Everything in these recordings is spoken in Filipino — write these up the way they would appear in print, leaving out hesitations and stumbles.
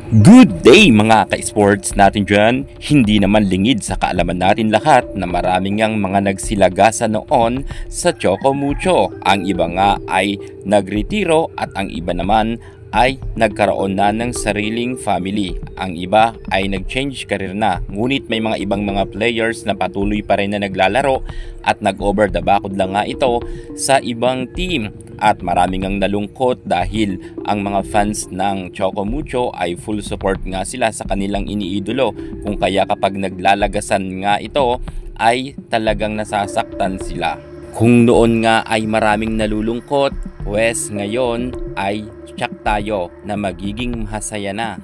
Good day mga ka-sports natin dyan. Hindi naman lingid sa kaalaman natin lahat na maraming ang mga nagsilagasa noon sa Choco Mucho. Ang iba nga ay nagretiro at ang iba naman ay nagkaroon na ng sariling family. Ang iba ay nag-change career na. Ngunit may mga ibang mga players na patuloy pa rin na naglalaro at nag-over the backod lang nga ito sa ibang team. At maraming ang nalungkot dahil ang mga fans ng Choco Mucho ay full support nga sila sa kanilang iniidolo. Kung kaya kapag naglalagasan nga ito ay talagang nasasaktan sila. Kung noon nga ay maraming nalulungkot, pues ngayon ay tsak tayo na magiging masaya na.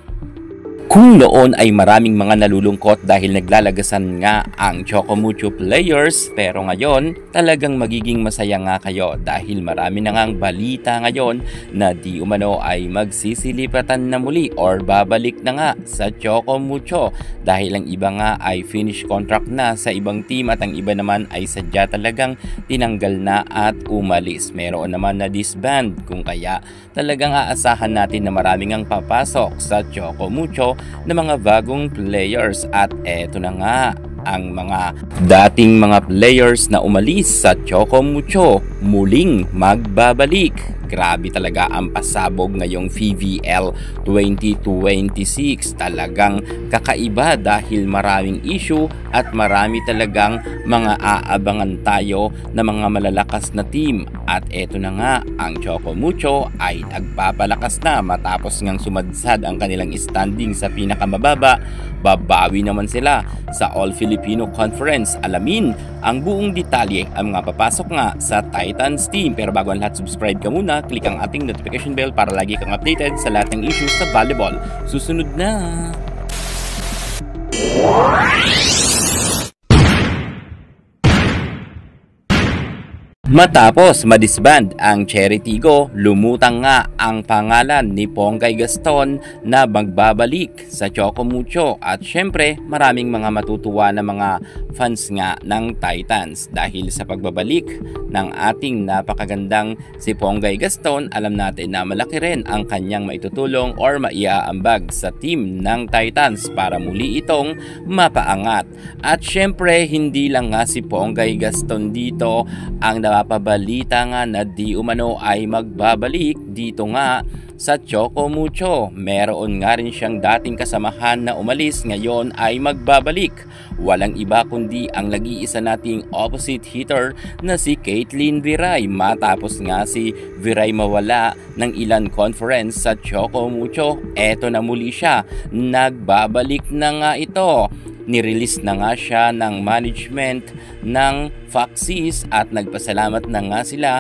Kung noon ay maraming mga nalulungkot dahil naglalagasan nga ang Choco Mucho players, pero ngayon talagang magiging masaya nga kayo dahil marami na ngang balita ngayon na di umano ay magsisilipatan na muli or babalik na nga sa Choco Mucho dahil ang iba nga ay finish contract na sa ibang team at ang iba naman ay sadya talagang tinanggal na at umalis. Meron naman na disband, kung kaya talagang aasahan natin na maraming ang papasok sa Choco Mucho na mga bagong players. At eto na nga ang mga dating mga players na umalis sa Choco Mucho muling magbabalik. Grabe talaga ang pasabog ngayong PVL 2026. Talagang kakaiba dahil maraming issue at marami talagang mga aabangan tayo na mga malalakas na team. At eto na nga, ang Choco Mucho ay nagpapalakas na matapos ngang sumadsad ang kanilang standing sa pinakamababa. Babawi naman sila sa All Filipino Conference. Alamin ang buong detalye ang mga papasok nga sa Titans team. Pero bago ang lahat, subscribe ka muna, click ang ating notification bell para lagi kang updated sa lahat ng issues sa volleyball. Susunod na! Matapos madisband ang Cherry Tigo, lumutang nga ang pangalan ni Ponggay Gaston na magbabalik sa Choco Mucho. At syempre maraming mga matutuwa na mga fans nga ng Titans dahil sa pagbabalik ng ating napakagandang si Ponggay Gaston. Alam natin na malaki rin ang kanyang maitutulong or maiaambag sa team ng Titans para muli itong mapaangat. At syempre hindi lang nga si Ponggay Gaston dito ang napabalita nga na di umano ay magbabalik dito nga sa Choco Mucho. Meron nga rin siyang dating kasamahan na umalis, ngayon ay magbabalik. Walang iba kundi ang nag-iisa nating opposite hitter na si Caitlin Viray. Matapos nga si Viray mawala ng ilan conference sa Choco Mucho, eto na muli siya. Nagbabalik na nga ito. Nirelease na nga siya ng management ng Foxes at nagpasalamat na nga sila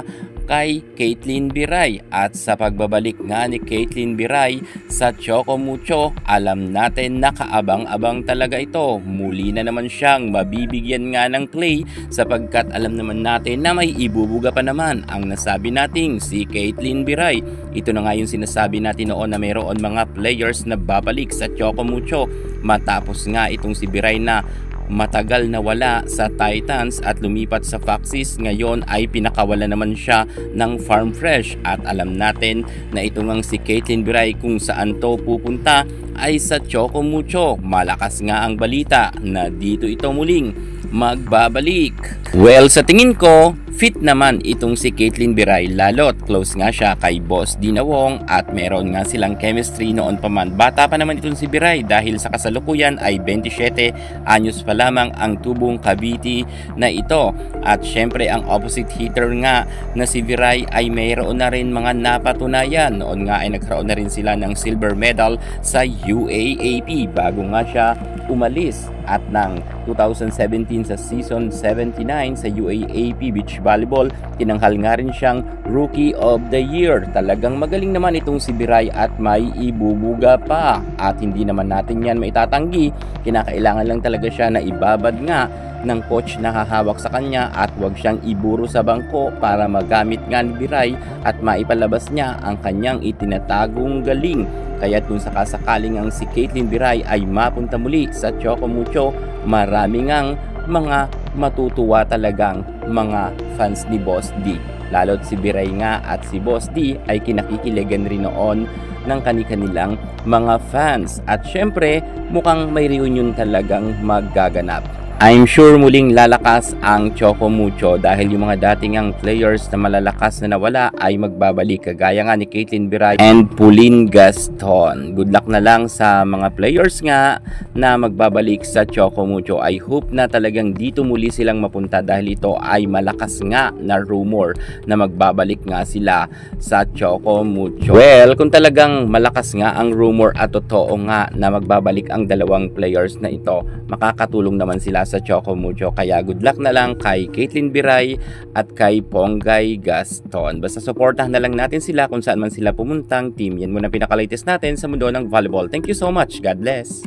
kay Caitlin Viray. At sa pagbabalik nga ni Caitlin Viray sa Choco Mucho, alam natin na kaabang-abang talaga ito. Muli na naman siyang mabibigyan nga ng play sapagkat alam naman natin na may ibubuga pa naman ang nasabi nating si Caitlin Viray. Ito na nga yung sinasabi natin noon na mayroon mga players na babalik sa Choco Mucho matapos nga itong si Viray na matagal na wala sa Titans at lumipat sa Foxes. Ngayon ay pinakawala naman siya ng Farm Fresh at alam natin na ito ngang si Caitlin Viray kung saan to pupunta ay sa Choco Mucho. Malakas nga ang balita na dito ito muling magbabalik. Well, sa tingin ko fit naman itong si Caitlin Viray, lalo't close nga siya kay Boss Dina Wong at meron nga silang chemistry noon pa man. Bata pa naman itong si Viray dahil sa kasalukuyan ay 27 anyos pa lamang ang tubong Cavite na ito. At syempre ang opposite hitter nga na si Viray ay mayroon na rin mga napatunayan. Noon nga ay nagkaroon na rin sila ng silver medal sa UAAP bago nga siya umalis. At ng 2017 sa season 79 sa UAAP Beach Volleyball, tinanghal nga rin siyang Rookie of the Year. Talagang magaling naman itong si Viray at may ibubuga pa. At hindi naman natin yan maitatanggi. Kinakailangan lang talaga siya na ibabad nga ng coach na hahawak sa kanya at wag siyang iburo sa bangko para magamit nga ni Viray at maipalabas niya ang kanyang itinatagong galing. Kaya kung sakasakaling ang si Caitlin Viray ay mapunta muli sa Choco Mucho, marami ngang mga matutuwa talagang mga fans ni Boss D. Lalo't si Biray nga at si Boss D ay kinakikiligan rin noon ng kani-kanilang mga fans. At syempre, mukhang may reunion talagang maggaganap. I'm sure muling lalakas ang Choco Mucho dahil yung mga dating ang players na malalakas na nawala ay magbabalik kagaya nga ni Caitlyn Biray and Pauline Gaston. Good luck na lang sa mga players nga na magbabalik sa Choco Mucho. I hope na talagang dito muli silang mapunta dahil ito ay malakas nga na rumor na magbabalik nga sila sa Choco Mucho. Well, kung talagang malakas nga ang rumor at totoo nga na magbabalik ang dalawang players na ito, makakatulong naman sila sa Choco Mucho. Kaya good luck na lang kay Caitlyn Biray at kay Ponggay Gaston. Basta supportahan na lang natin sila kung saan man sila pumuntang team. Yan muna pinaka-latest natin sa mundo ng volleyball. Thank you so much. God bless.